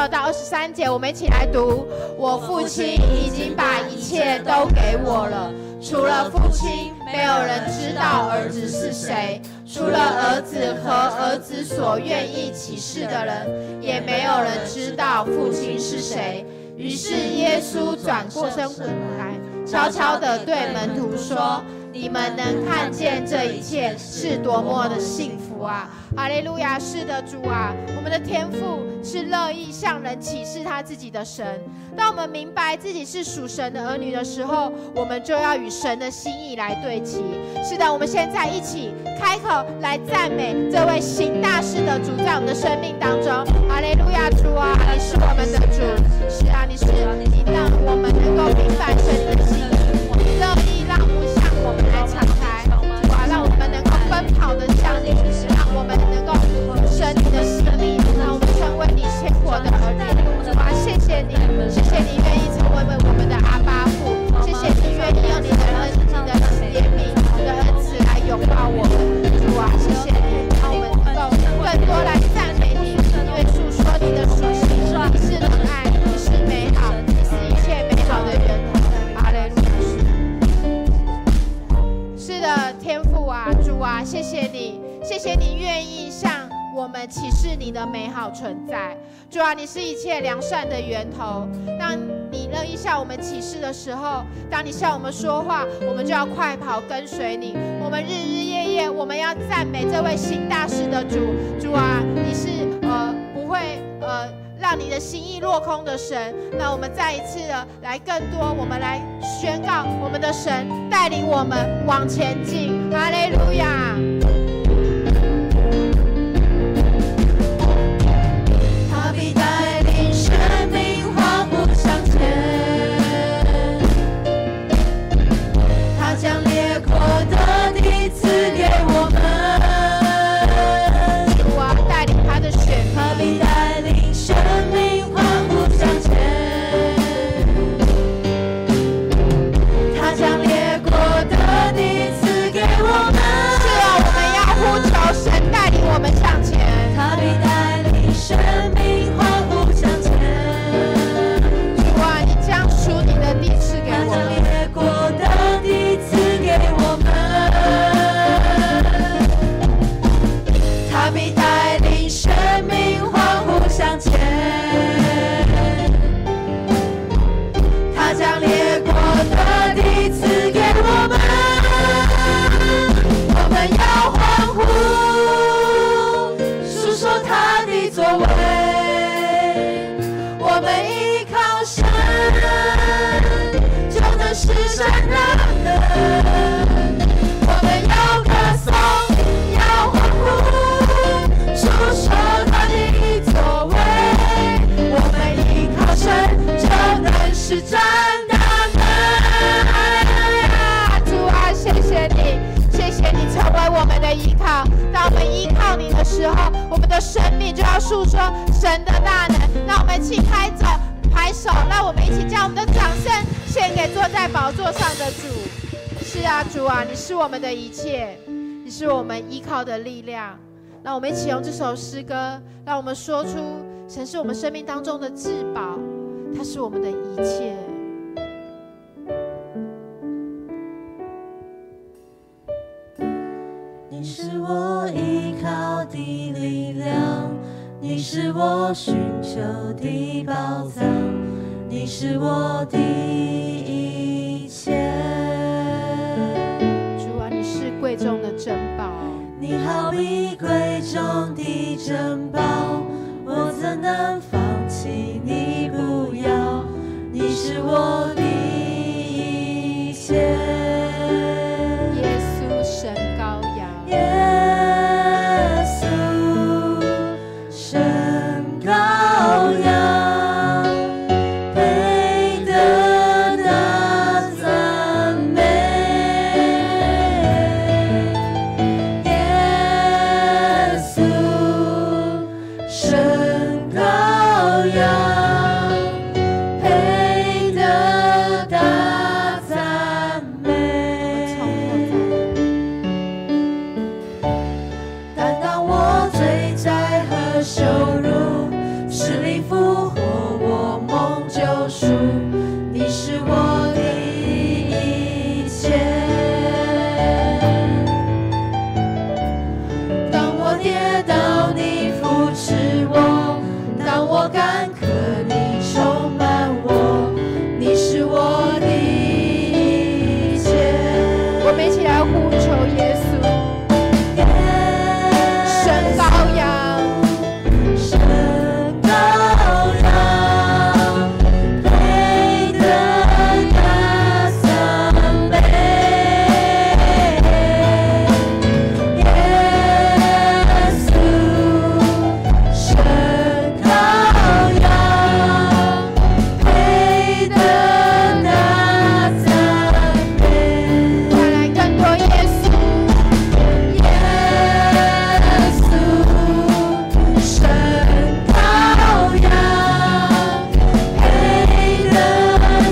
22到23节，我们一起来读。我父亲已经把一切都给我了，除了父亲，没有人知道儿子是谁，除了儿子和儿子所愿意启示的人，也没有人知道父亲是谁。于是耶稣转过身回来，悄悄地对门徒说：你们能看见这一切是多么的幸福啊！哈利路亚！是的，主啊，我们的天父是乐意向人启示他自己的神。当我们明白自己是属神的儿女的时候，我们就要与神的心意来对齐。是的，我们现在一起开口来赞美这位行大事的主，在我们的生命当中。哈利路亚！主啊，你是我们的主。是啊，你让我们能够明白神的心意，我们乐意让我们来敞开，主啊，让我们能够奔跑的向你，让我们能够神你的心意，让我们成为你鲜活的儿女。主啊，谢谢你，谢谢你愿意成为我们的阿爸父，谢谢你愿意用你的恩、你的怜悯、你的恩慈来拥抱我们。主啊，谢谢你，让我们能够更多来赞美你，因为诉说你的属性，你是仁爱，你是美好，你是一切美好的源头。哈利路亚。是的，天父啊，主啊，谢谢你，谢谢你愿意向我们启示你的美好存在。主啊，你是一切良善的源头。当你乐意向我们启示的时候，当你向我们说话，我们就要快跑跟随你。我们日日夜夜，我们要赞美这位行大事的主。主啊，你是不会让你的心意落空的神。那我们再一次的来更多，我们来宣告我们的神带领我们往前进。哈利路亚！他必带领生命缓步向前，他将列国的地赐给我们。主啊，带领他的选民，他必带领生命缓步向前，他将列国的地赐给我们。是啊，我们要呼求神带领我们向前。他必带领生命缓步向前，主啊，你将属你的地赐给他将我们。列国的地赐给我们。他必带领生命缓步向前，他将列国的地赐给我们。我们要欢呼，述说他的作为。我们依靠神，就能施展大能。我们要歌颂，要欢呼，述说他的作为。我们依靠神，就能施展大能。主啊，谢谢你，谢谢你成为我们的依靠。当我们依靠你的时候，我们的生命就要诉说神的大能。让我们一起拍手，让我们一起将我们的掌声献给坐在宝座上的主。是啊，主啊，你是我们的一切，你是我们依靠的力量。让我们一起用这首诗歌，让我们说出神是我们生命当中的至宝，他是我们的一切。你是我依靠的力量，你是我寻求的宝藏，你是我的一切。主啊，你是贵重的珍宝，你好比贵重的珍宝，我怎能放弃你不要？你是我的一切。耶稣神羔羊，耶稣神羔羊，配得那赞美。耶稣神羔羊，配得呼求耶稣，神羔羊，神羔羊，配得那赞美。耶稣，神羔羊，配得那赞美。再来更多耶稣，耶稣，神羔羊，配得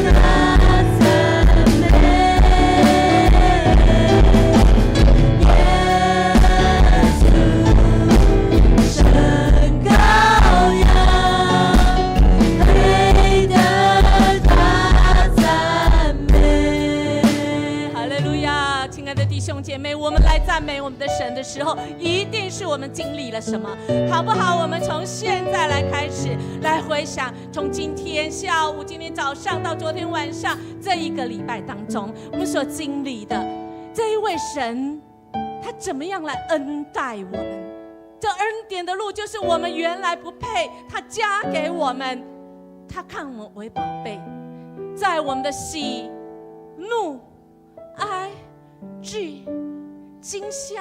那赞美。耶稣，神羔羊，配得那赞美。哈利路亚！亲爱的弟兄姐妹，我们来赞美我们的神的时候，一定是我们经历了什么，好不好？我们从现在来开始，来回想，从今天下午、今天早上到昨天晚上这一个礼拜当中，我们所经历的这一位神，他怎么样来恩待我们？这恩典的路，就是我们原来不配，他加给我们，他看我们为宝贝，在我们的喜怒哀惧惊吓，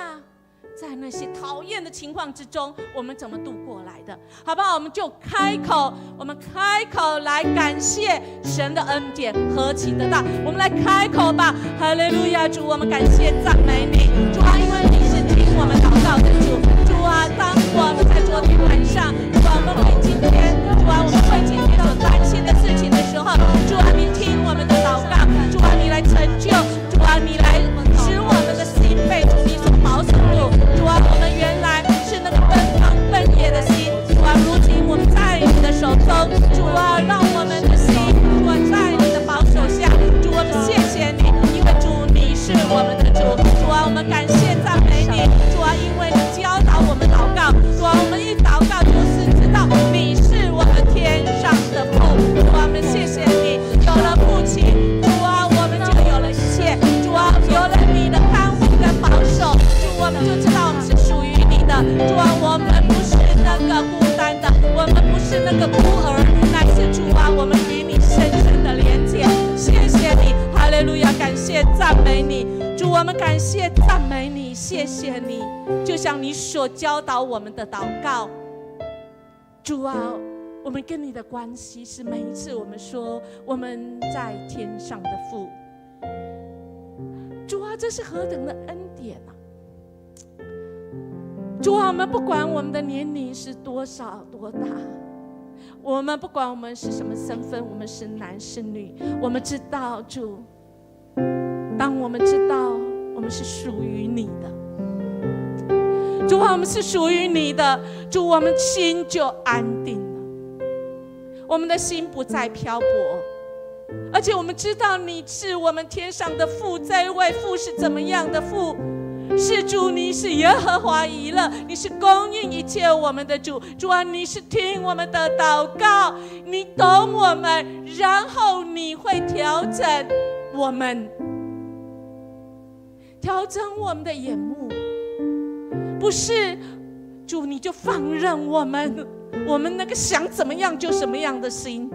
在那些讨厌的情况之中，我们怎么度过来的？好不好？我们就开口，我们开口来感谢神的恩典何其的大！我们来开口吧！哈利路亚！主，我们感谢赞美你，主啊，因为你是听我们祷告的主。主啊，当我们在昨天晚上，主啊，我们为今天，主啊，我们为今天所担心的事情的时候，主啊，你听我们的祷告，主啊，你来成就，主啊，你来使我们的心被主你所保守住。主啊，我们原来是那个奔放奔野的心，主啊，如今我们在你的手中，主啊，让我们的心，主啊，在你的保守下，主，我们谢谢你，因为主你是我们的主，主啊，我们感谢赞美你，主啊，因为你教导我们祷告，主啊，我们一祷告就是知道你是我们天上的父，主啊，我们谢谢你，有了父亲，主啊，我们就有了一切，主啊，有了你的看护跟保守，主，我们就知道我们是属于你的，主啊，我们不是那个孤单的，我们不是那个孤儿，乃是主啊，我们与你深深的连接，谢谢你，哈利路亚，感谢赞美你，主，我们感谢赞美你，谢谢你，就像你所教导我们的祷告，主啊，我们跟你的关系是每一次我们说我们在天上的父，主啊，这是何等的恩典啊！主啊，我们不管我们的年龄是多少多大，我们不管我们是什么身份，我们是男是女，我们知道主，当我们知道我们是属于你的，主啊，我们是属于你的，主，我们心就安定了，我们的心不再漂泊，而且我们知道你是我们天上的父，这一位父是怎么样的父？是主，你是耶和华以勒，你是供应一切我们的主。主啊，你是听我们的祷告，你懂我们，然后你会调整我们，调整我们的眼目，不是主你就放任我们那个想怎么样就什么样的心。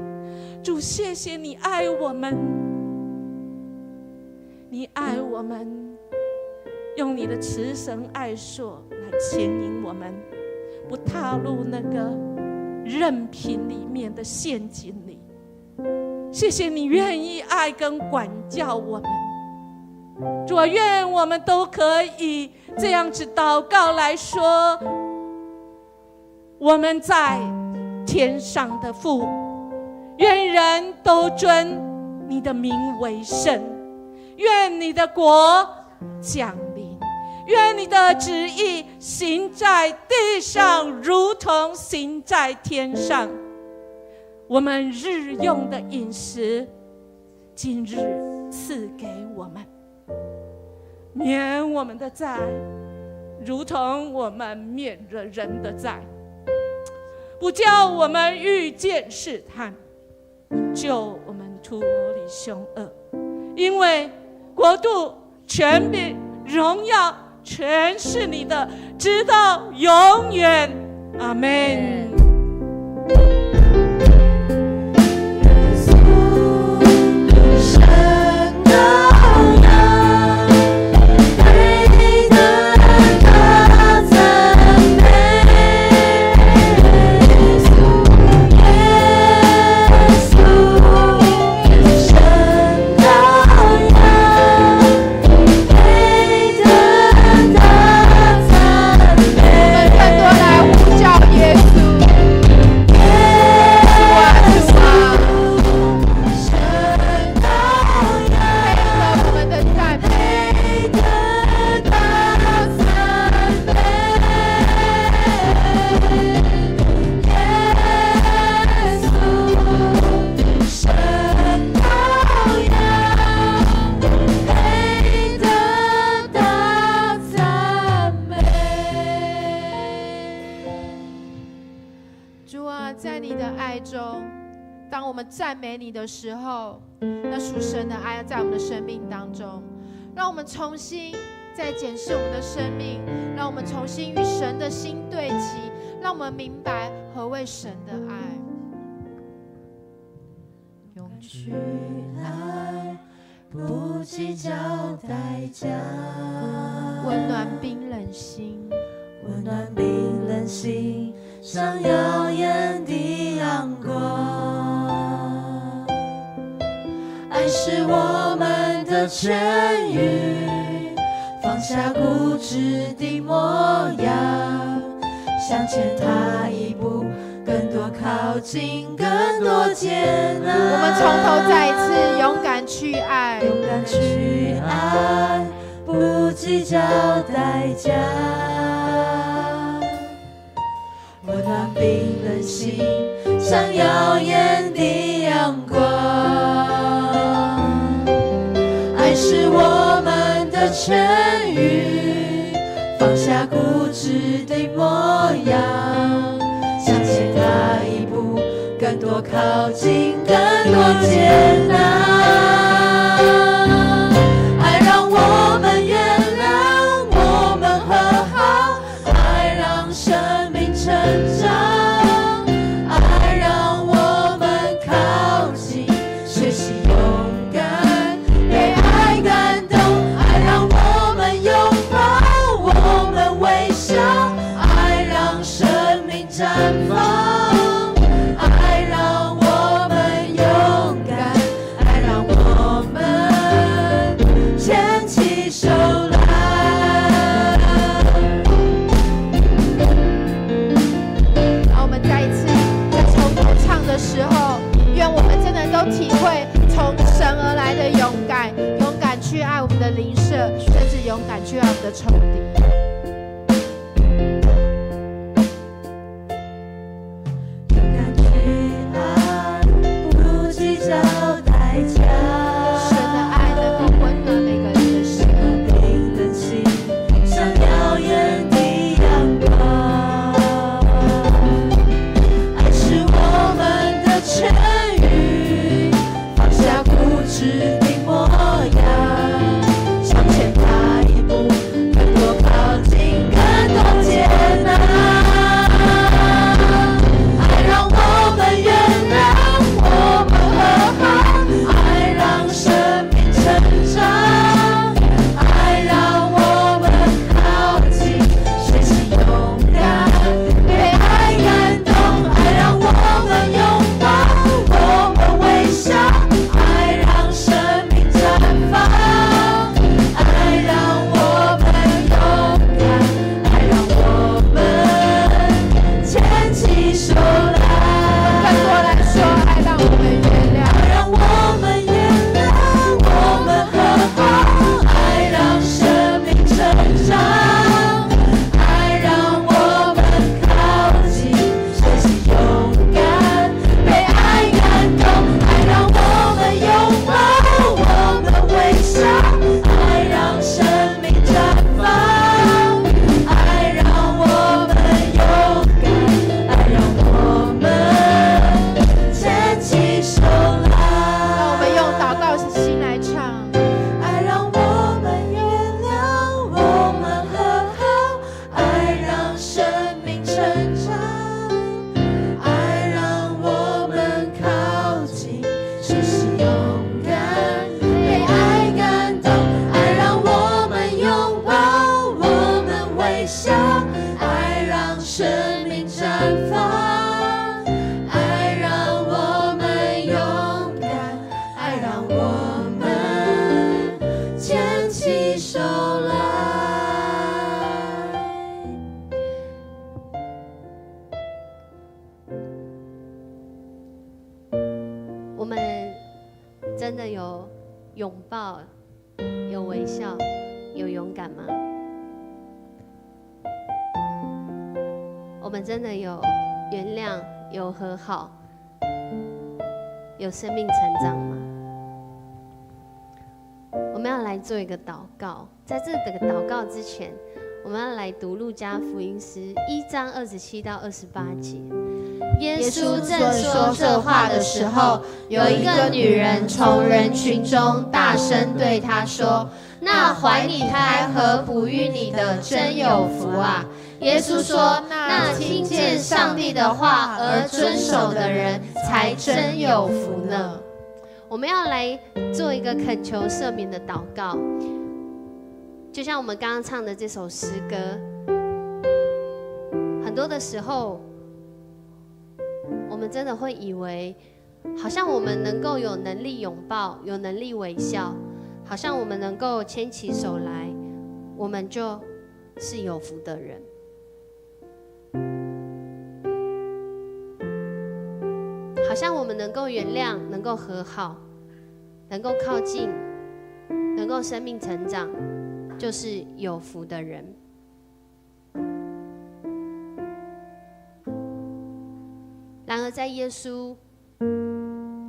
主，谢谢你爱我们，你爱我们，用你的慈神爱索来牵引我们，不踏入那个任凭里面的陷阱里。谢谢你愿意爱跟管教我们，主啊，愿我们都可以这样子祷告来说，我们在天上的父，愿人都尊你的名为圣，愿你的国降临，愿你的旨意行在地上，如同行在天上。我们日用的饮食，今日赐给我们，免我们的债，如同我们免了人的债，不叫我们遇见试探，救我们脱离凶恶。因为国度、权柄、荣耀全是你的，直到永远。阿们。赞美你的时候，那属神的爱在我们的生命当中，让我们重新再检视我们的生命，让我们重新与神的心对齐，让我们明白何谓神的爱。用去爱，不计较代价，温暖冰冷心，温暖冰冷心，像耀眼的阳光。爱是我们的痊愈，放下固执的模样，向前踏一步，更多靠近，更多接纳。我们从头再一次勇敢去爱，勇敢去爱，不计较代价，温暖冰冷心，像耀眼的阳光。爱是我们的痊愈，放下固执的模样，向前踏一步，更多靠近，更多接纳。爱让我们原谅，我们和好，爱让生命成长，爱让我们靠近，学习勇敢，被爱感动，爱让我们拥抱，我们微笑，爱让生命绽放，爱让我们勇敢，爱让我们牵起手来。让我们再一次在从头唱的时候，愿我们真的都体会从神而来的勇敢，勇敢去爱我们的邻舍，甚至勇敢去爱我们的仇敌。勇敢去爱，不计较代价。神的爱能够温暖每个人的心，冰冷心，像耀眼的阳光。爱是我们的痊愈，放下固执的模样，向前踏一步，更多靠近。拥抱、有微笑、有勇敢吗？我们真的有原谅、有和好、有生命成长吗？我们要来做一个祷告，在这个祷告之前，我们要来读路加福音诗1章27到28节。耶稣正说这话的时候，有一个女人从人群中大声对他说：“那怀你胎和哺育你的真有福啊！”耶稣说：“那听见上帝的话而遵守的人才真有福呢。”我们要来做一个恳求赦免的祷告，就像我们刚刚唱的这首诗歌。很多的时候，我们真的会以为，好像我们能够有能力拥抱，有能力微笑，好像我们能够牵起手来，我们就是有福的人。好像我们能够原谅，能够和好，能够靠近，能够生命成长，就是有福的人。然而在耶稣，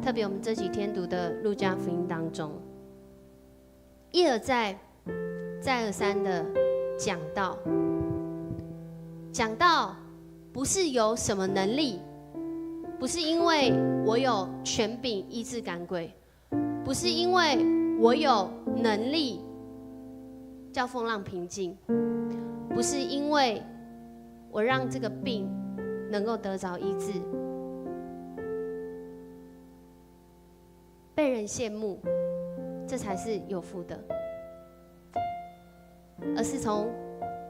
特别我们这几天读的路加福音当中，一而再再而三的讲到不是有什么能力，不是因为我有权柄医治赶鬼，不是因为我有能力叫风浪平静，不是因为我让这个病能够得着医治，被人羡慕，这才是有福的。而是从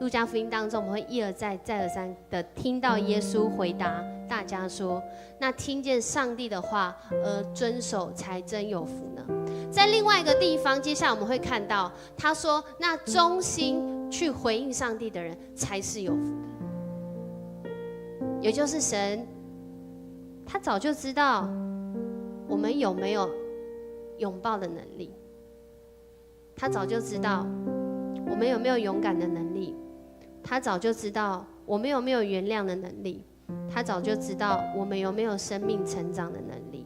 路加福音当中，我们会一而再再而三的听到耶稣回答大家说：“那听见上帝的话而遵守，才真有福呢。”在另外一个地方，接下来我们会看到他说：“那忠心去回应上帝的人，才是有福的。”也就是神，他早就知道我们有没有拥抱的能力，他早就知道我们有没有勇敢的能力，他早就知道我们有没有原谅的能力，他早就知道我们有没有生命成长的能力。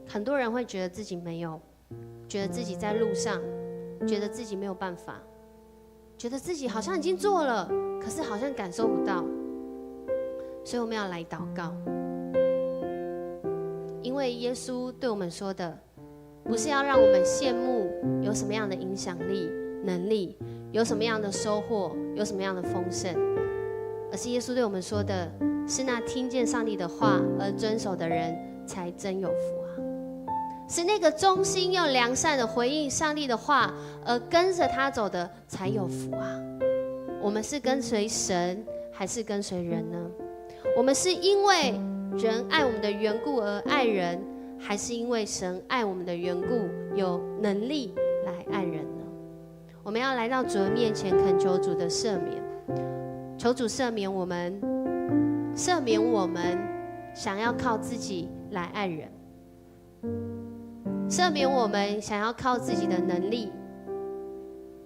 很多人会觉得自己没有，觉得自己在路上，觉得自己没有办法，觉得自己好像已经做了，可是好像感受不到。所以我们要来祷告，因为耶稣对我们说的，不是要让我们羡慕有什么样的影响力、能力，有什么样的收获，有什么样的丰盛，而是耶稣对我们说的是，那听见上帝的话而遵守的人才真有福啊！是那个忠心又良善的回应上帝的话而跟着他走的才有福啊！我们是跟随神还是跟随人呢？我们是因为人爱我们的缘故而爱人，还是因为神爱我们的缘故有能力来爱人呢？我们要来到主的面前，恳求主的赦免，求主赦免我们，赦免我们想要靠自己来爱人，赦免我们想要靠自己的能力，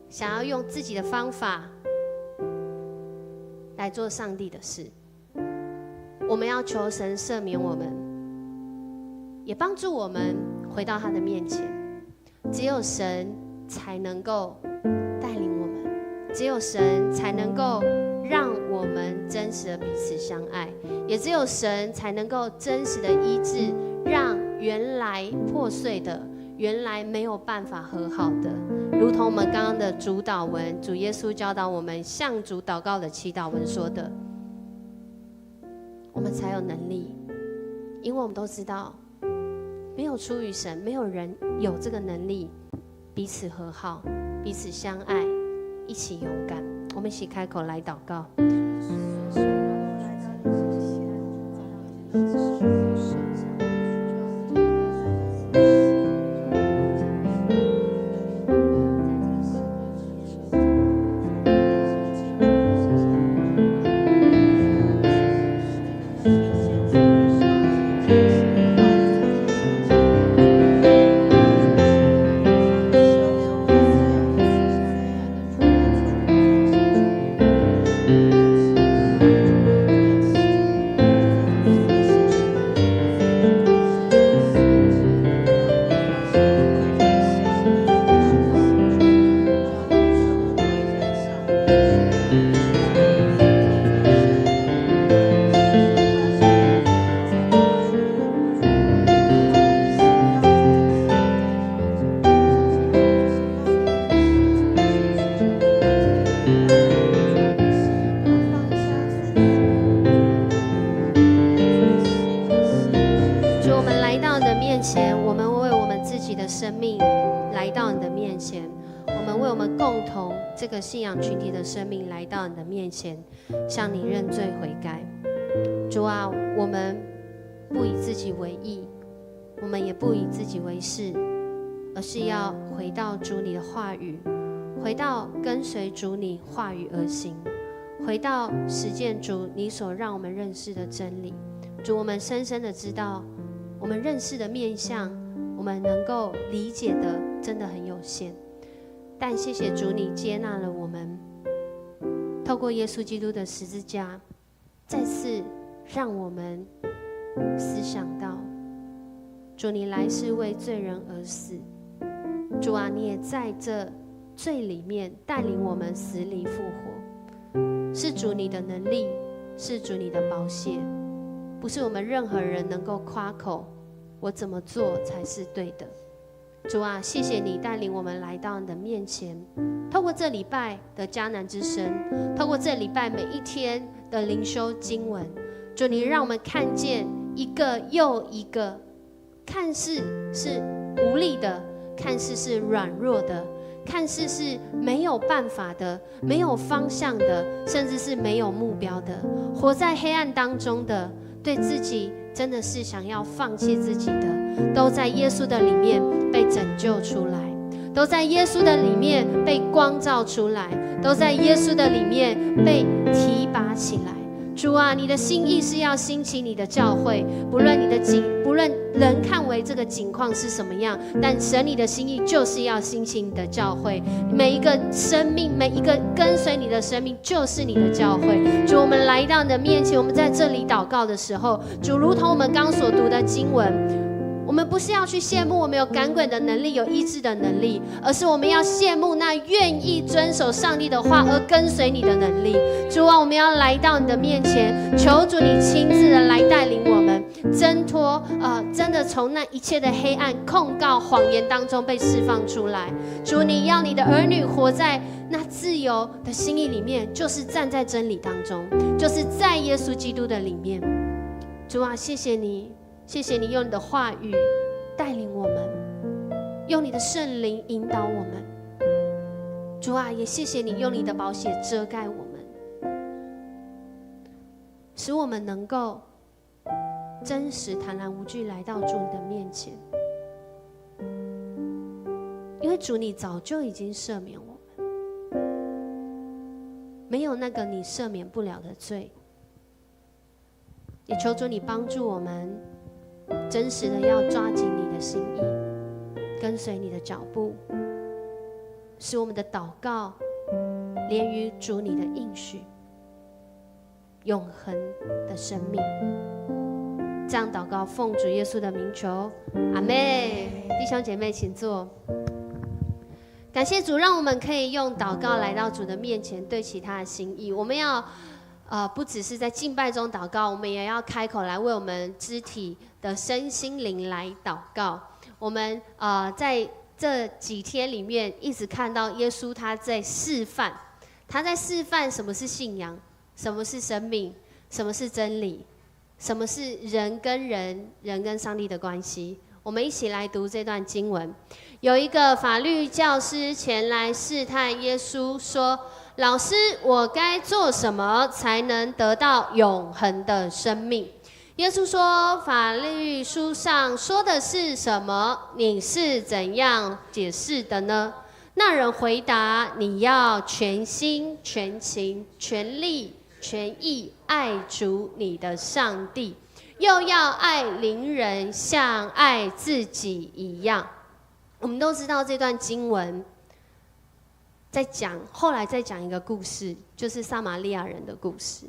想要用自己的方法来做上帝的事。我们要求神赦免我们，也帮助我们回到他的面前。只有神才能够带领我们，只有神才能够让我们真实的彼此相爱，也只有神才能够真实的医治，让原来破碎的，原来没有办法和好的，如同我们刚刚的主祷文，主耶稣教导我们向主祷告的祈祷文说的，我们才有能力。因为我们都知道，没有出于神，没有人有这个能力彼此和好，彼此相爱，一起勇敢。我们一起开口来祷告。来到你的面前，我们为我们共同这个信仰群体的生命来到你的面前，向你认罪悔改。主啊，我们不以自己为义，我们也不以自己为是，而是要回到主你的话语，回到跟随主你话语而行，回到实践主你所让我们认识的真理。主，我们深深的知道，我们认识的面向，我们能够理解的真的很有限，但谢谢主，你接纳了我们，透过耶稣基督的十字架，再次让我们思想到，主你来是为罪人而死。主啊，你也在这罪里面带领我们死里复活，是主你的能力，是主你的宝血，不是我们任何人能够夸口我怎么做才是对的。主啊，谢谢你带领我们来到你的面前，透过这礼拜的迦南之声，透过这礼拜每一天的灵修经文，主你让我们看见一个又一个看似是无力的，看似是软弱的，看似是没有办法的，没有方向的，甚至是没有目标的，活在黑暗当中的，对自己真的是想要放弃自己的，都在耶稣的里面被拯救出来，都在耶稣的里面被光照出来，都在耶稣的里面被提拔起来。主啊，你的心意是要兴起你的教会，不论人看为这个景况是什么样，但神你的心意就是要兴起你的教会。每一个生命，每一个跟随你的生命，就是你的教会。主，我们来到你的面前，我们在这里祷告的时候，主，如同我们刚所读的经文，我们不是要去羡慕我们有赶鬼的能力，有医治的能力，而是我们要羡慕那愿意遵守上帝的话而跟随你的能力。主啊，我们要来到你的面前，求主你亲自的来带领我们，挣脱真的从那一切的黑暗、控告、谎言当中被释放出来。主，你要你的儿女活在那自由的心意里面，就是站在真理当中，就是在耶稣基督的里面。主啊，谢谢你，谢谢你用你的话语带领我们，用你的圣灵引导我们。主啊，也谢谢你用你的宝血遮盖我们，使我们能够真实坦然无惧来到主你的面前。因为主你早就已经赦免我们，没有那个你赦免不了的罪。也求主你帮助我们真实的要抓紧你的心意，跟随你的脚步，使我们的祷告连于主你的应许，永恒的生命。这样祷告，奉主耶稣的名求，阿们。弟兄姐妹请坐。感谢主，让我们可以用祷告来到主的面前，对齐他的心意。我们要不只是在敬拜中祷告，我们也要开口来为我们肢体的身心灵来祷告。我们在这几天里面一直看到耶稣他在示范什么是信仰，什么是生命，什么是真理，什么是人跟人跟上帝的关系。我们一起来读这段经文。有一个法律教师前来试探耶稣，说：老师，我该做什么才能得到永恒的生命？耶稣说：法律书上说的是什么？你是怎样解释的呢？那人回答：你要全心、全情、全力、全意爱主你的上帝，又要爱邻人像爱自己一样。我们都知道这段经文后来再讲一个故事，就是撒玛利亚人的故事。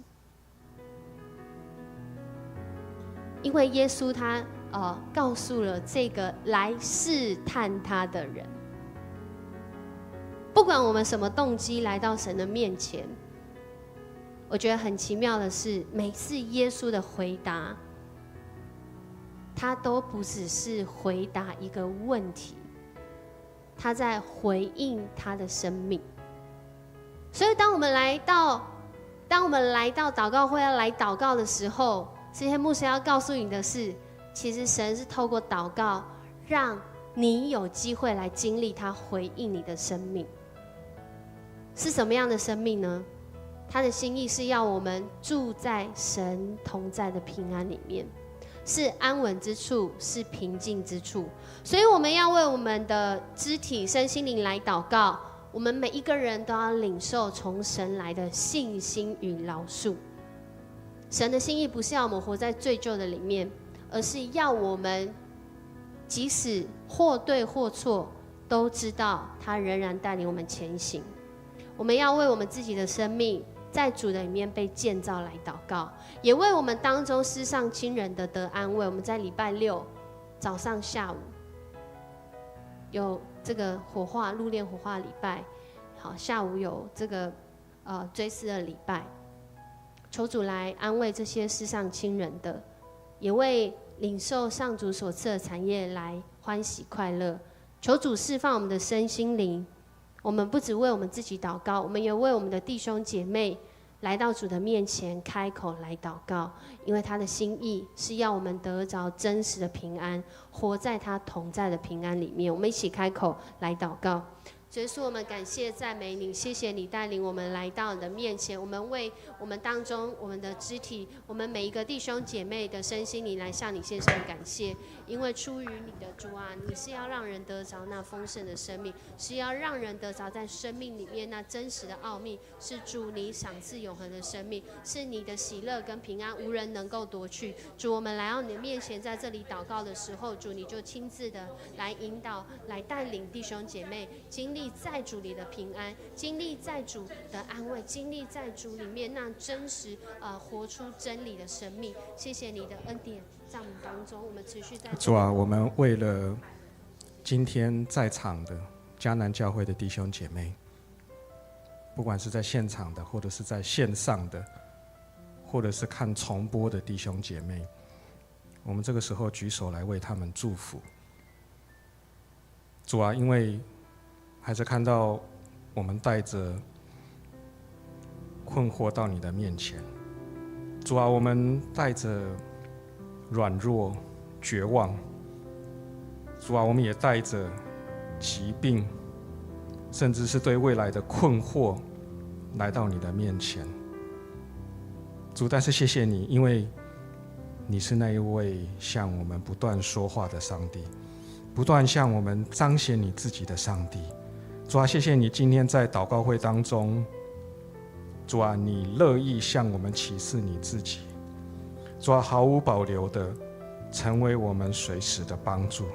因为耶稣他告诉了这个来试探他的人，不管我们什么动机来到神的面前，我觉得很奇妙的是，每次耶稣的回答，他都不只是回答一个问题，他在回应他的生命。所以当我们来到祷告会要来祷告的时候，这些牧师要告诉你的是，其实神是透过祷告让你有机会来经历他回应你的生命。是什么样的生命呢？他的心意是要我们住在神同在的平安里面，是安稳之处，是平静之处。所以我们要为我们的肢体身心灵来祷告，我们每一个人都要领受从神来的信心与饶恕。神的心意不是要我们活在罪疚的里面，而是要我们即使或对或错，都知道他仍然带领我们前行。我们要为我们自己的生命在主的里面被建造来祷告，也为我们当中失丧亲人的得安慰。我们在礼拜六早上下午有这个火化入殓火化礼拜，好，下午有这个追思的礼拜，求主来安慰这些失丧亲人的，也为领受上主所赐的产业来欢喜快乐。求主释放我们的身心灵。我们不只为我们自己祷告，我们也为我们的弟兄姐妹来到主的面前开口来祷告，因为他的心意是要我们得着真实的平安，活在他同在的平安里面。我们一起开口来祷告。主耶稣，我们感谢赞美你，谢谢你带领我们来到你的面前。我们为我们当中我们的肢体，我们每一个弟兄姐妹的身心灵来向你献上感谢，因为出于你的主啊，你是要让人得着那丰盛的生命，是要让人得着在生命里面那真实的奥秘，是主你赏赐永恒的生命，是你的喜乐跟平安无人能够夺去。主，我们来到你的面前，在这里祷告的时候，主你就亲自的来引导，来带领弟兄姐妹经历在主里的平安，经历在主的安慰，经历在主里面那真实活出真理的生命。谢谢你的恩典在我们当中，我们持续在主啊，我们为了今天在场的迦南教会的弟兄姐妹，不管是在现场的，或者是在线上的，或者是看重播的弟兄姐妹，我们这个时候举手来为他们祝福。主啊，因为还是看到我们带着困惑到你的面前，主啊，我们带着软弱、绝望，主啊，我们也带着疾病，甚至是对未来的困惑来到你的面前。主，但是谢谢你，因为你是那一位向我们不断说话的上帝，不断向我们彰显你自己的上帝。主啊，谢谢你今天在祷告会当中，主啊，你乐意向我们启示你自己，主啊，毫无保留的成为我们随时的帮助。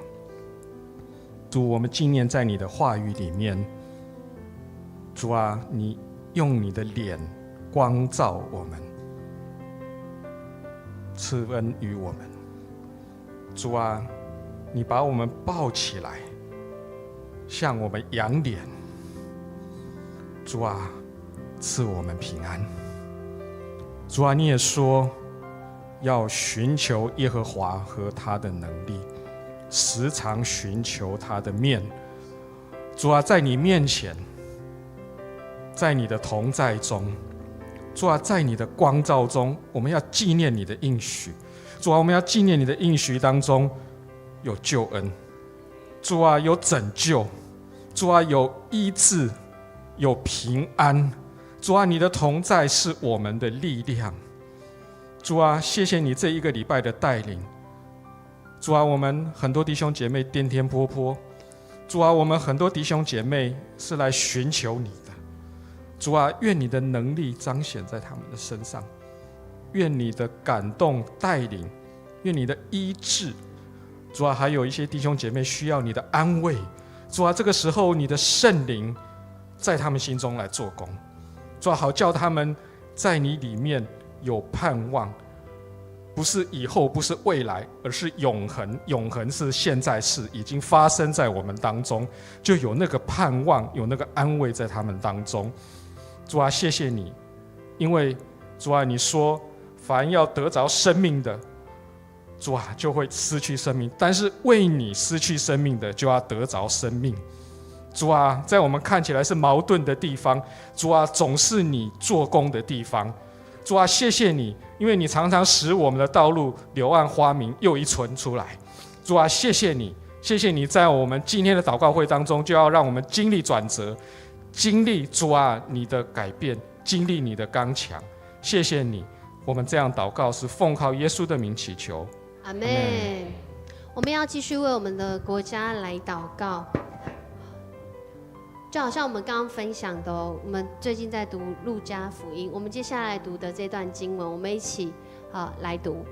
主，我们纪念在你的话语里面，主啊，你用你的脸光照我们，赐恩于我们。主啊，你把我们抱起来，向我们扬脸。主啊，赐我们平安。主啊，你也说要寻求耶和华和他的能力，时常寻求他的面。主啊，在你面前，在你的同在中，主啊，在你的光照中，我们要纪念你的应许。主啊，我们要纪念你的应许当中有救恩，主啊，有拯救，主啊，有医治，有平安。主啊，你的同在是我们的力量。主啊，谢谢你这一个礼拜的带领。主啊，我们很多弟兄姐妹颠颠簸簸，主啊，我们很多弟兄姐妹是来寻求你的。主啊，愿你的能力彰显在他们的身上，愿你的感动带领，愿你的医治。主啊，还有一些弟兄姐妹需要你的安慰。主啊，这个时候你的圣灵在他们心中来做工。主啊，好叫他们在你里面有盼望，不是以后，不是未来，而是永恒。永恒是现在式，已经发生在我们当中，就有那个盼望，有那个安慰在他们当中。主啊，谢谢你，因为主啊，你说凡要得着生命的，主啊，就会失去生命，但是为你失去生命的，就要得着生命。主啊，在我们看起来是矛盾的地方，主啊，总是你做工的地方。主啊，谢谢你，因为你常常使我们的道路柳暗花明又一村出来。主啊，谢谢你，谢谢你在我们今天的祷告会当中，就要让我们经历转折，经历主啊你的改变，经历你的刚强。谢谢你，我们这样祷告是奉靠耶稣的名祈求，阿们。我们要继续为我们的国家来祷告，就好像我们刚刚分享的哦，我们最近在读路加福音，我们接下来读的这段经文，我们一起来读。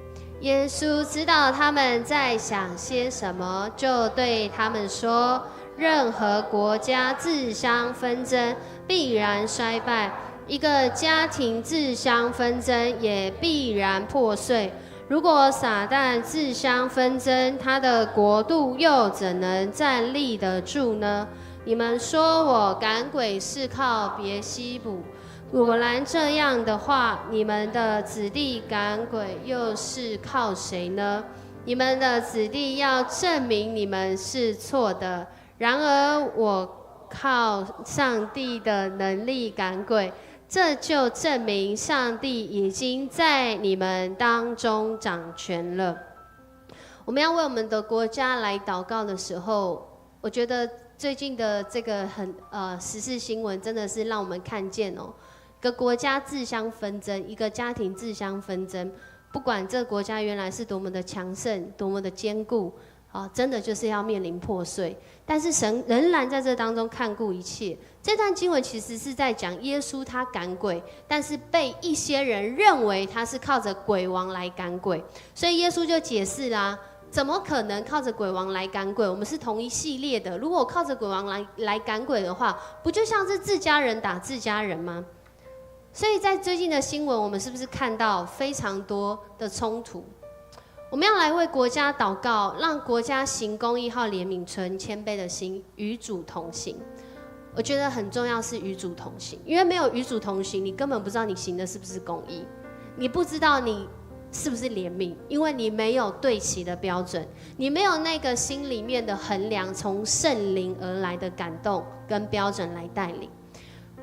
耶稣知道他们在想些什么，就对他们说：任何国家自相纷争，必然衰败；一个家庭自相纷争，也必然破碎。如果撒旦自相纷争，他的国度又怎能站立得住呢？你们说我赶鬼是靠别西卜，果然这样的话，你们的子弟赶鬼又是靠谁呢？你们的子弟要证明你们是错的。然而我靠上帝的能力赶鬼，这就证明上帝已经在你们当中掌权了。我们要为我们的国家来祷告的时候，我觉得最近的这个时事新闻真的是让我们看见哦，一个国家自相纷争，一个家庭自相纷争，不管这个国家原来是多么的强盛，多么的坚固，真的就是要面临破碎。但是神仍然在这当中看顾一切。这段经文其实是在讲耶稣他赶鬼，但是被一些人认为他是靠着鬼王来赶鬼，所以耶稣就解释啦，怎么可能靠着鬼王来赶鬼？我们是同一系列的，如果我靠着鬼王来赶鬼的话，不就像是自家人打自家人吗？所以在最近的新闻，我们是不是看到非常多的冲突？我们要来为国家祷告，让国家行公义、好怜悯、存谦卑的心，与主同行。我觉得很重要是与主同行，因为没有与主同行，你根本不知道你行的是不是公义，你不知道你是不是怜悯，因为你没有对齐的标准，你没有那个心里面的衡量，从圣灵而来的感动跟标准来带领。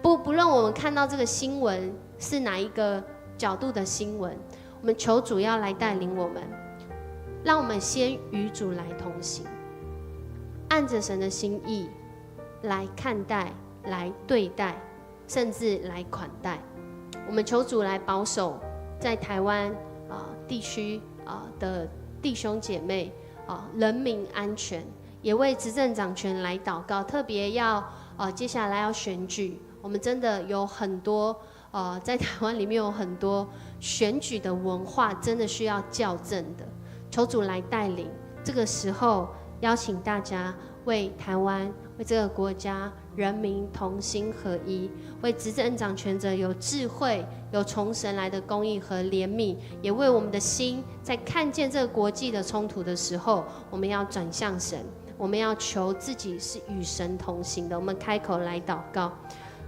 不论我们看到这个新闻是哪一个角度的新闻，我们求主要来带领我们，让我们先与主来同行，按着神的心意来看待、来对待，甚至来款待。我们求主来保守在台湾地区的弟兄姐妹人民安全，也为执政掌权来祷告。特别要接下来要选举，我们真的有很多在台湾里面有很多选举的文化，真的需要校正的。求主来带领，这个时候邀请大家为台湾、为这个国家人民同心合一，为执政掌权者有智慧、有从神来的公义和怜悯，也为我们的心在看见这个国际的冲突的时候，我们要转向神，我们要求自己是与神同行的。我们开口来祷告。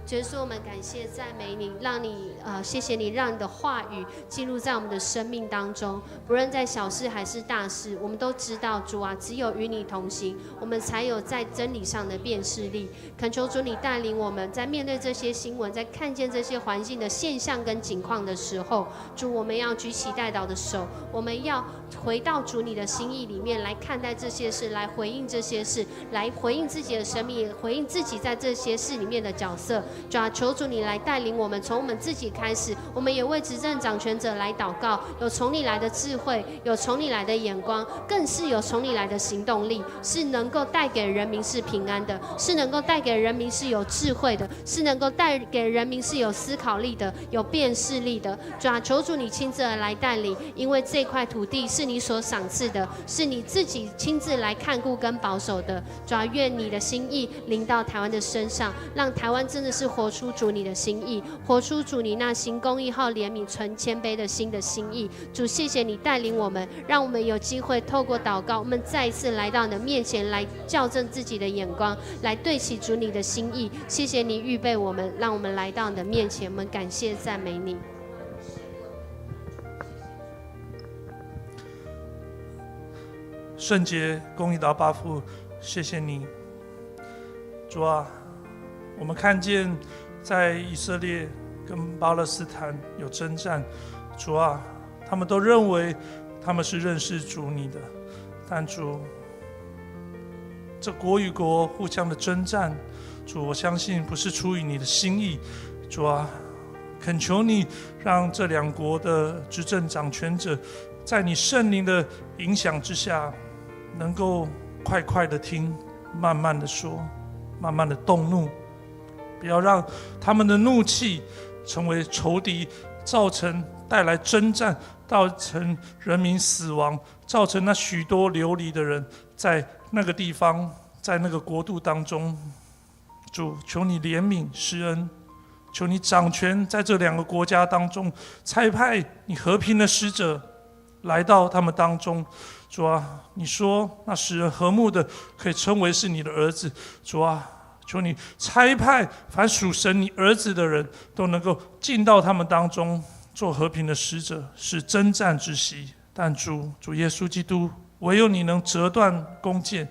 耶稣，我们感谢赞美你，让你谢谢你，让你的话语进入在我们的生命当中，不论在小事还是大事，我们都知道主啊，只有与你同行，我们才有在真理上的辨识力。恳求主你带领我们，在面对这些新闻，在看见这些环境的现象跟景况的时候，主，我们要举起代祷的手，我们要回到主你的心意里面来看待这些事，来回应这些事，来回应自己的生命，也回应自己在这些事里面的角色。主啊，求主你来带领我们，从我们自己开始，我们也为执政掌权者来祷告，有从你来的智慧，有从你来的眼光，更是有从你来的行动力，是能够带给人民是平安的，是能够带给人民是有智慧的，是能够带给人民是有思考力的，有辨识力的。主啊，求主你亲自来带领，因为这块土地是你所赏赐的，是你自己亲自来看顾跟保守的。主啊，愿你的心意临到台湾的身上，让台湾真的是活出主你的心意，活出主你那行公义、好怜悯、存谦卑的心的心意。主，谢谢你带领我们，让我们有机会透过祷告，我们再一次来到你的面前，来校正自己的眼光，来对齐主你的心意。谢谢你预备我们，让我们来到你的面前，我们感谢赞美你。圣洁公义的阿爸父，谢谢你，主啊，我们看见在以色列跟巴勒斯坦有征战，主啊，他们都认为他们是认识主你的，但主，这国与国互相的征战，主，我相信不是出于你的心意。主啊，恳求你让这两国的执政掌权者，在你圣灵的影响之下，能够快快的听，慢慢的说，慢慢的动怒，不要让他们的怒气成为仇敌，带来征战，造成人民死亡，造成那许多流离的人在那个地方，在那个国度当中。主，求你怜悯施恩，求你掌权在这两个国家当中，差派你和平的使者来到他们当中。主啊，你说那使人和睦的可以称为是你的儿子。主啊，求你差派凡属神你儿子的人都能够进到他们当中，做和平的使者，是征战之息。但主耶稣基督，唯有你能折断弓箭，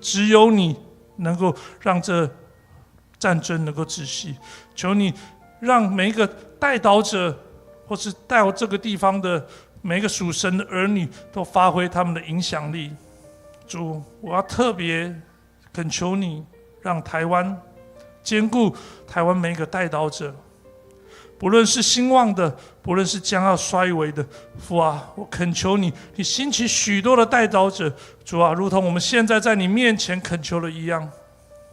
只有你能够让这战争能够止息。求你让每一个代祷者，或是带到这个地方的每一个属神的儿女，都发挥他们的影响力。主，我要特别恳求你，让台湾兼顾台湾每一个代祷者，不论是兴旺的，不论是将要衰微的。父啊，我恳求你，你兴起许多的代祷者。主啊，如同我们现在在你面前恳求的一样，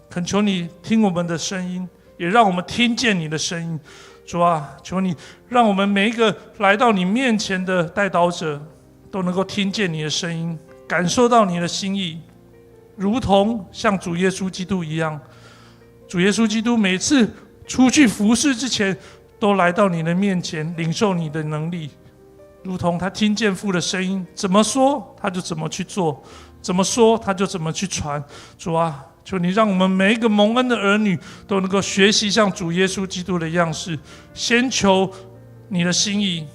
恳求你听我们的声音，也让我们听见你的声音。主啊，求你让我们每一个来到你面前的代祷者，都能够听见你的声音，感受到你的心意，如同像主耶稣基督一样。主耶稣基督每次出去服事之前，都来到你的面前，领受你的能力，如同他听见父的声音，怎么说他就怎么去做，怎么说他就怎么去传。主啊，求你让我们每一个蒙恩的儿女都能够学习像主耶稣基督的样式，先求你的心意，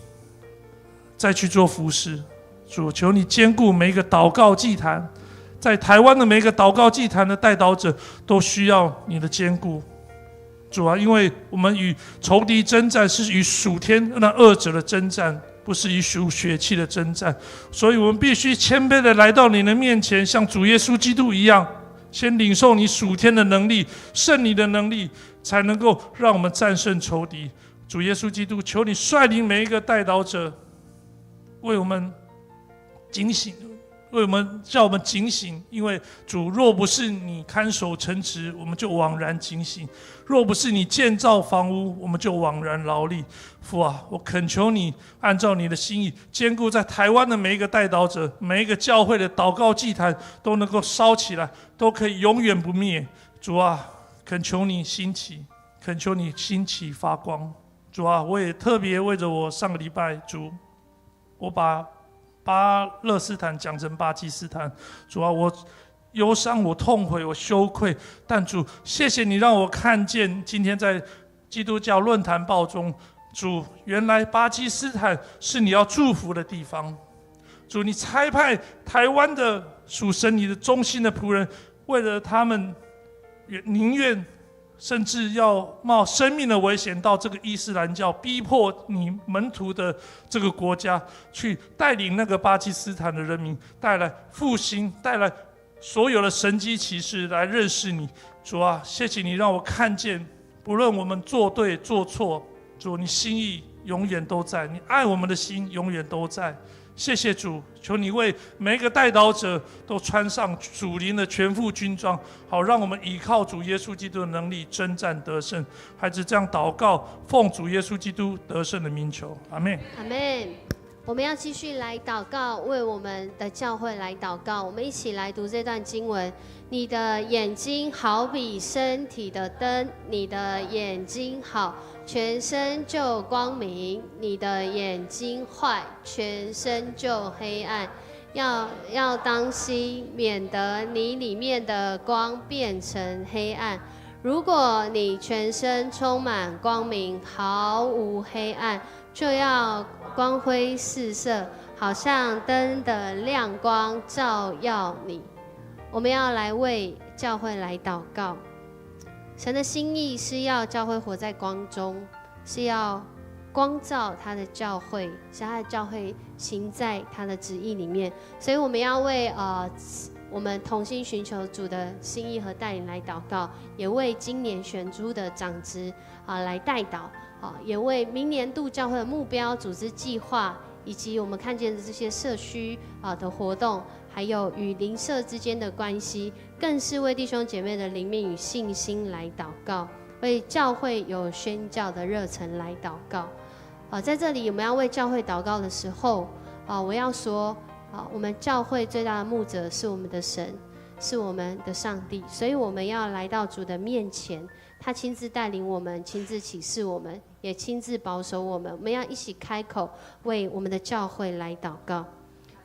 再去做服事。主，求你兼顾每一个祷告祭坛，在台湾的每一个祷告祭坛的代祷者都需要你的兼顾。主啊，因为我们与仇敌征战是与属天那恶者的征战，不是与属血气的征战，所以我们必须谦卑的来到你的面前，像主耶稣基督一样，先领受你属天的能力，圣灵的能力，才能够让我们战胜仇敌。主耶稣基督，求你率领每一个代祷者，为我们警醒，叫我们警醒。因为主，若不是你看守城池，我们就枉然警醒；若不是你建造房屋，我们就枉然劳力。父啊，我恳求你按照你的心意，兼顾在台湾的每一个代祷者，每一个教会的祷告祭坛都能够烧起来，都可以永远不灭。主啊，恳求你兴起，恳求你兴起发光。主啊，我也特别为着我上个礼拜，主，我把巴勒斯坦讲成巴基斯坦。主啊，我忧伤，我痛悔，我羞愧。但主，谢谢你让我看见，今天在基督教论坛报中，主，原来巴基斯坦是你要祝福的地方。主，你差派台湾的属神你的忠心的仆人，为了他们宁愿甚至要冒生命的危险到这个伊斯兰教，逼迫你门徒的这个国家，去带领那个巴基斯坦的人民，带来复兴，带来所有的神迹奇事来认识你。主啊，谢谢你让我看见，不论我们做对做错，主，你心意永远都在，你爱我们的心永远都在。谢谢主，求你为每一个代祷者都穿上属灵的全副军装，好让我们依靠主耶稣基督的能力征战得胜。孩子这样祷告，奉主耶稣基督得胜的名求，阿们。阿们。我们要继续来祷告，为我们的教会来祷告。我们一起来读这段经文：你的眼睛好比身体的灯，你的眼睛好，全身就光明；你的眼睛坏，全身就黑暗。要当心，免得你里面的光变成黑暗。如果你全身充满光明，毫无黑暗，就要光辉四射，好像灯的亮光照耀你。我们要来为教会来祷告。神的心意是要教会活在光中，是要光照他的教会，使他的教会行在他的旨意里面。所以我们要为我们同心寻求主的心意和带领来祷告，也为今年选出的长职来代祷，也为明年度教会的目标、组织计划，以及我们看见的这些社区的活动，还有与邻舍之间的关系，更是为弟兄姐妹的灵命与信心来祷告，为教会有宣教的热忱来祷告。在这里我们要为教会祷告的时候，我要说，我们教会最大的牧者是我们的神，是我们的上帝，所以我们要来到主的面前，他亲自带领我们，亲自启示我们，也亲自保守我们。我们要一起开口为我们的教会来祷告。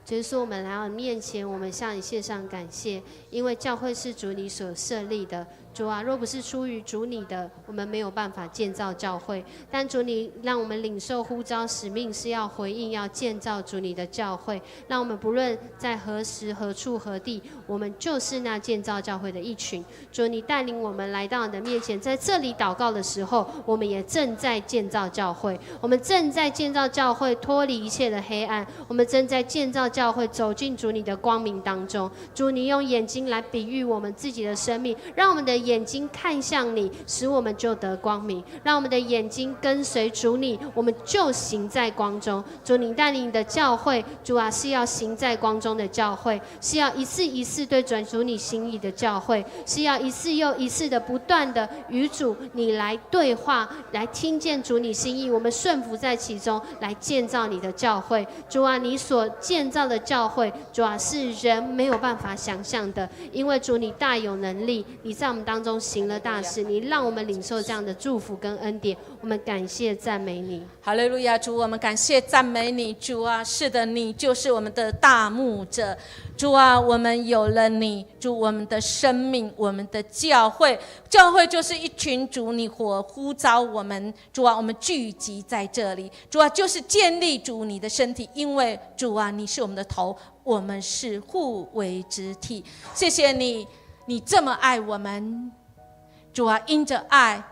耶稣，我们来到你面前，我们向你献上感谢，因为教会是主你所设立的。主啊，若不是出于主你的，我们没有办法建造教会。但主你让我们领受呼召使命，是要回应，要建造主你的教会。让我们不论在何时何处何地，我们就是那建造教会的一群。主你带领我们来到你的面前，在这里祷告的时候，我们也正在建造教会。我们正在建造教会，脱离一切的黑暗。我们正在建造教会，走进主你的光明当中。主你用眼睛来比喻我们自己的生命，让我们的眼睛看向你，使我们就得光明；让我们的眼睛跟随主你，我们就行在光中。主你带领你的教会，主啊，是要行在光中的教会，是要一次一次对准主你心意的教会，是要一次又一次的不断的与主你来对话，来听见主你心意，我们顺服在其中，来建造你的教会。主啊，你所建造的教会，主啊，是人没有办法想象的，因为主你大有能力，你在我们当中行了大事，你让我们领受这样的祝福跟恩典，我们感谢赞美你。哈利路亚！主，我们感谢赞美你。主啊，是的，你就是我们的大牧者。主啊，我们有了你，主，我们的生命，我们的教会，教会就是一群主你所呼召我们，主啊，我们聚集在这里，主啊，就是建立主你的身体，因为主啊，你是我们的头，我们是互为肢体。谢谢你，你这么爱我们，主啊，因着爱，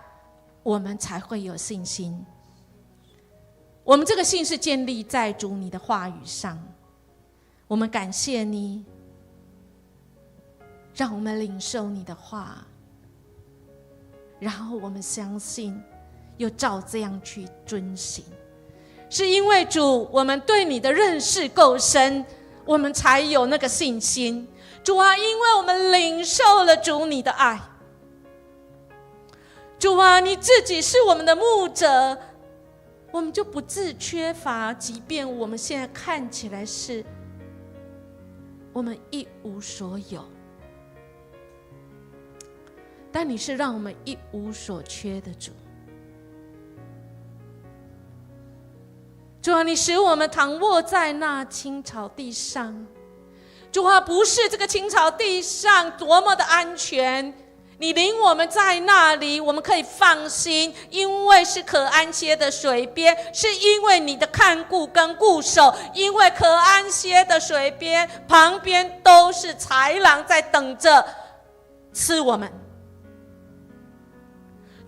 我们才会有信心。我们这个信是建立在主你的话语上。我们感谢你，让我们领受你的话，然后我们相信，又照这样去遵行。是因为主，我们对你的认识够深，我们才有那个信心。主啊，因为我们领受了主你的爱。主啊，你自己是我们的牧者，我们就不致缺乏，即便我们现在看起来是我们一无所有，但你是让我们一无所缺的主。主啊，你使我们躺卧在那青草地上。主啊，不是这个青草地上多么的安全，你领我们在那里，我们可以放心，因为是可安歇的水边，是因为你的看顾跟固守，因为可安歇的水边旁边都是豺狼在等着吃我们。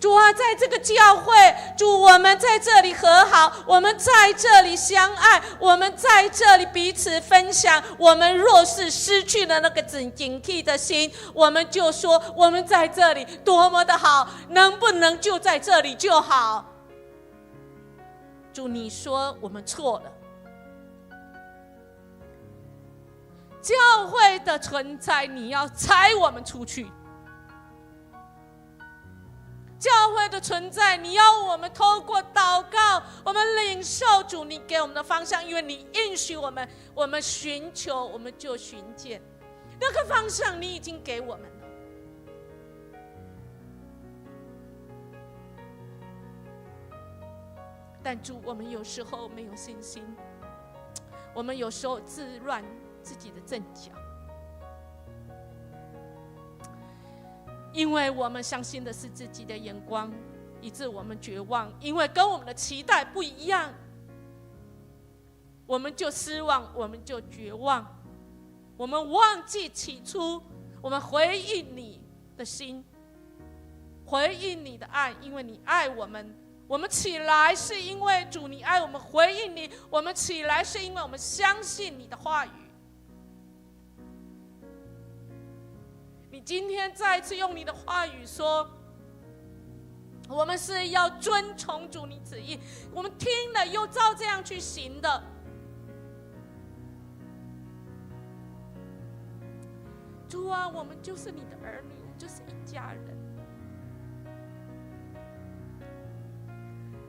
主啊，在这个教会，主，我们在这里和好，我们在这里相爱，我们在这里彼此分享。我们若是失去了那个警惕的心，我们就说我们在这里多么的好，能不能就在这里就好？主，你说我们错了。教会的存在，你要拆我们出去。教会的存在，你要我们透过祷告，我们领受主你给我们的方向，因为你应许我们，我们寻求我们就寻见，那个方向你已经给我们了。但主，我们有时候没有信心，我们有时候自乱自己的阵脚，因为我们相信的是自己的眼光，以致我们绝望，因为跟我们的期待不一样，我们就失望，我们就绝望，我们忘记起初我们回应你的心，回应你的爱，因为你爱我们。我们起来是因为主你爱我们，回应你，我们起来是因为我们相信你的话语。你今天再次用你的话语说，我们是要遵从主你旨意，我们听了又照这样去行的。主啊，我们就是你的儿女，我们就是一家人。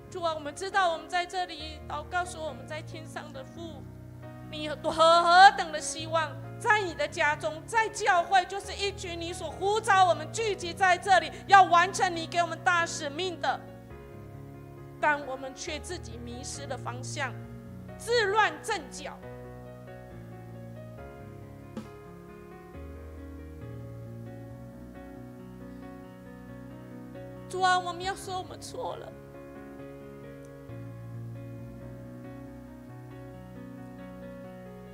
主啊，我们知道我们在这里祷告说，我们在天上的父，你何等的希望在你的家中，在教会就是一群你所呼召我们聚集在这里，要完成你给我们大使命的，但我们却自己迷失了方向，自乱阵脚。主啊，我们要说我们错了。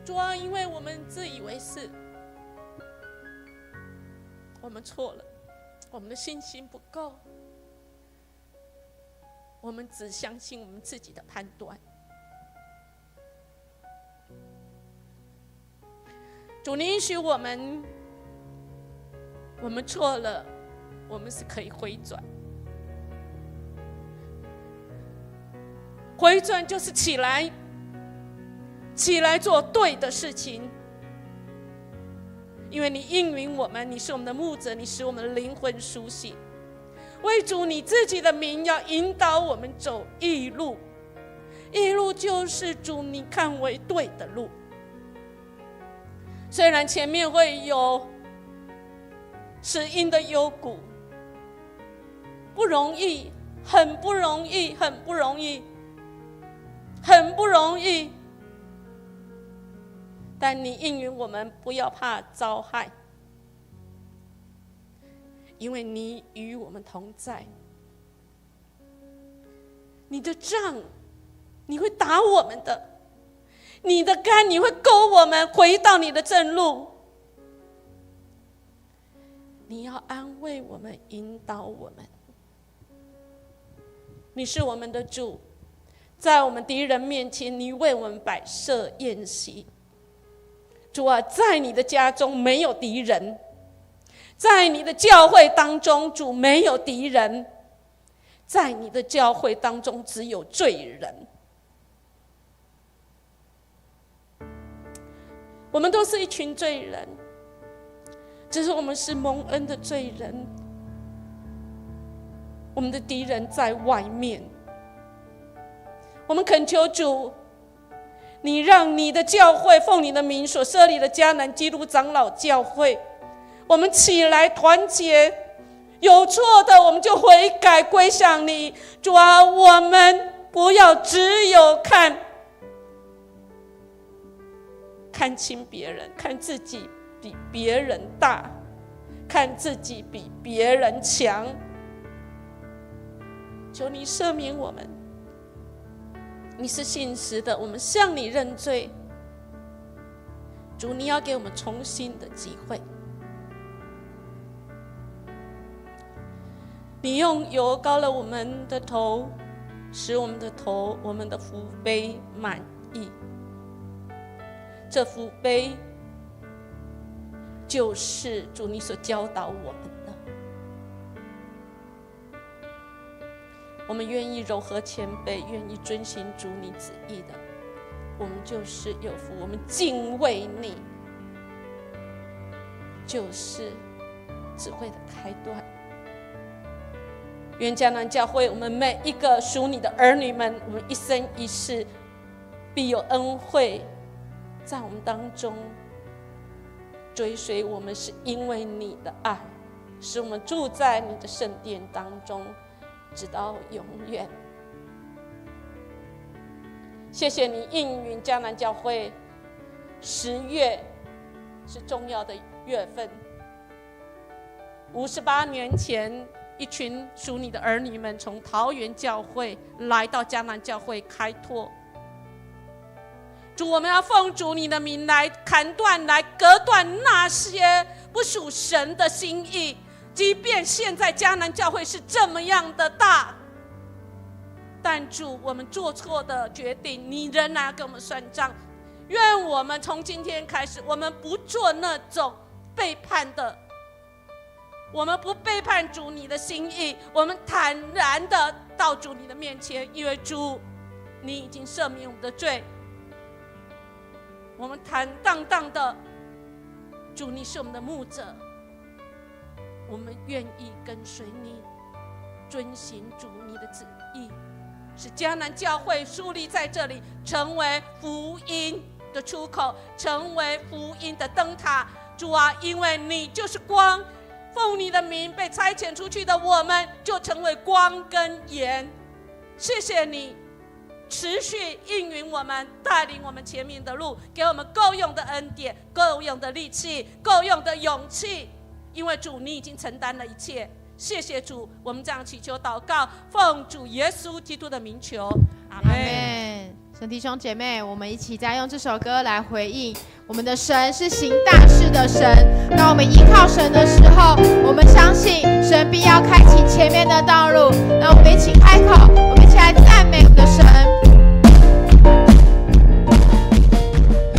主啊，因为我们自以为是，我们错了，我们的信心不够，我们只相信我们自己的判断。主，你允许我们错了，我们是可以回转。回转就是起来做对的事情，因为你应允我们，你是我们的牧者，你使我们的灵魂苏醒。为主你自己的名要引导我们走义路，义路就是主你看为对的路。虽然前面会有死荫的幽谷，不容易，很不容易，很不容易，很不容易，但你应允我们不要怕遭害，因为你与我们同在。你的杖你会打我们的，你的竿你会勾我们回到你的正路。你要安慰我们，引导我们。你是我们的主，在我们敌人面前，你为我们摆设宴席。主啊，在你的家中没有敌人，在你的教会当中，主没有敌人，在你的教会当中只有罪人。我们都是一群罪人，只是我们是蒙恩的罪人，我们的敌人在外面。我们恳求主，你让你的教会奉你的名所设立的迦南基督长老教会，我们起来团结，有错的我们就悔改归向你。主啊，我们不要只有看清别人，看自己比别人大，看自己比别人强。求你赦免我们，你是信实的，我们向你认罪。主，你要给我们重新的机会。你用油膏了我们的头，使我们的头，我们的福杯满溢。这福杯就是主你所教导我们的。我们愿意柔和谦卑，愿意遵行主你旨意的，我们就是有福。我们敬畏你，就是智慧的开端。愿迦南教会我们每一个属你的儿女们，我们一生一世必有恩惠在我们当中追随我们，是因为你的爱，使我们住在你的圣殿当中直到永远。谢谢你应允迦南教会，10月是重要的月份。58年前，一群属你的儿女们从桃园教会来到迦南教会开拓。主，我们要奉主你的名来砍断、来隔断那些不属神的心意。即便现在迦南教会是这么样的大，但主，我们做错的决定，你仍然要给我们算账。愿我们从今天开始，我们不做那种背叛的我们不背叛主你的心意，我们坦然的到主你的面前，因为主你已经赦免我们的罪。我们坦荡荡的，主你是我们的牧者，我们愿意跟随你，遵行主你的旨意，使迦南教会树立在这里，成为福音的出口，成为福音的灯塔。主啊，因为你就是光，奉你的名被差遣出去的我们就成为光跟盐。谢谢你持续应允我们，带领我们前面的路，给我们够用的恩典，够用的力气，够用的勇气，因为主你已经承担了一切。谢谢主，我们这样祈求祷告，奉主耶稣基督的名求，阿们。神弟兄姐妹，我们一起再用这首歌来回应我们的神是行大事的神。当我们依靠神的时候，我们相信神必要开启前面的道路。让我们一起开口，我们一起来赞美我们的神。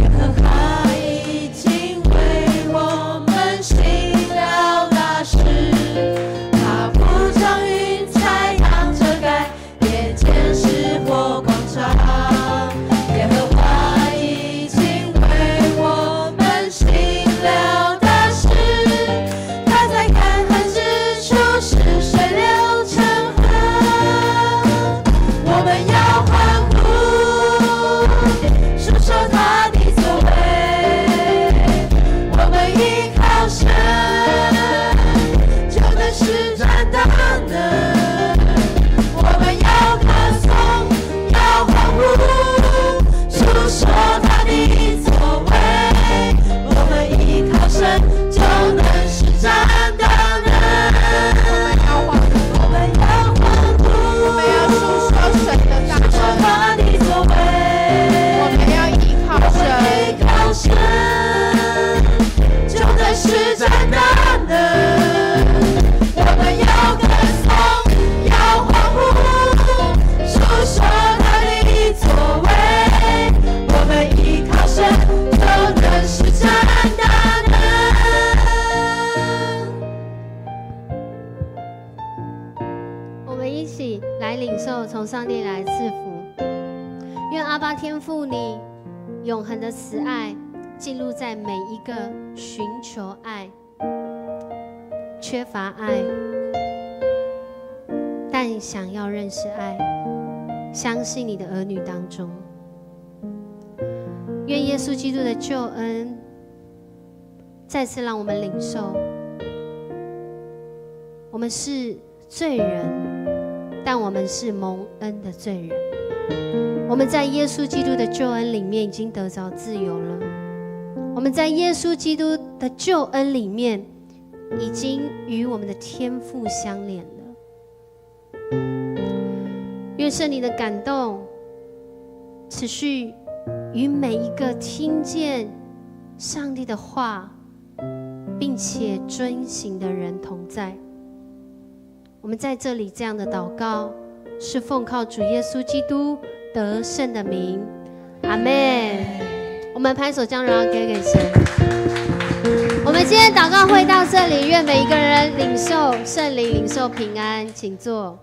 耶和华已经为我们行了大事，他不将云彩当遮盖，夜间是火光照。耶和华已经为我们行了大事，他在干旱之处使水流成河。我们要欢呼，述说他的作为。我们依靠神，就能施展大能。我们要歌颂，要欢呼，述说他的作为。我们依靠神，就能施展大能。我们要欢呼，我们要述说神的大述说能，他的作为。我们要依靠神，依靠神，就能施展大能。我们要歌颂，要欢呼，述说他的作为。我们依靠神，就能施展大能。我们一起来领受从上帝来赐福。愿阿爸天父你永恒的慈爱进入在每一个寻求爱、缺乏爱但想要认识爱、相信你的儿女当中。愿耶稣基督的救恩再次让我们领受，我们是罪人，但我们是蒙恩的罪人。我们在耶稣基督的救恩里面已经得着自由了，我们在耶稣基督的救恩里面已经与我们的天父相连了。愿圣灵的感动持续与每一个听见上帝的话并且遵行的人同在。我们在这里这样的祷告是奉靠主耶稣基督得胜的名，阿们。我们拍手将荣耀给神。我们今天祷告会到这里，愿每一个人领受圣灵，领受平安，请坐。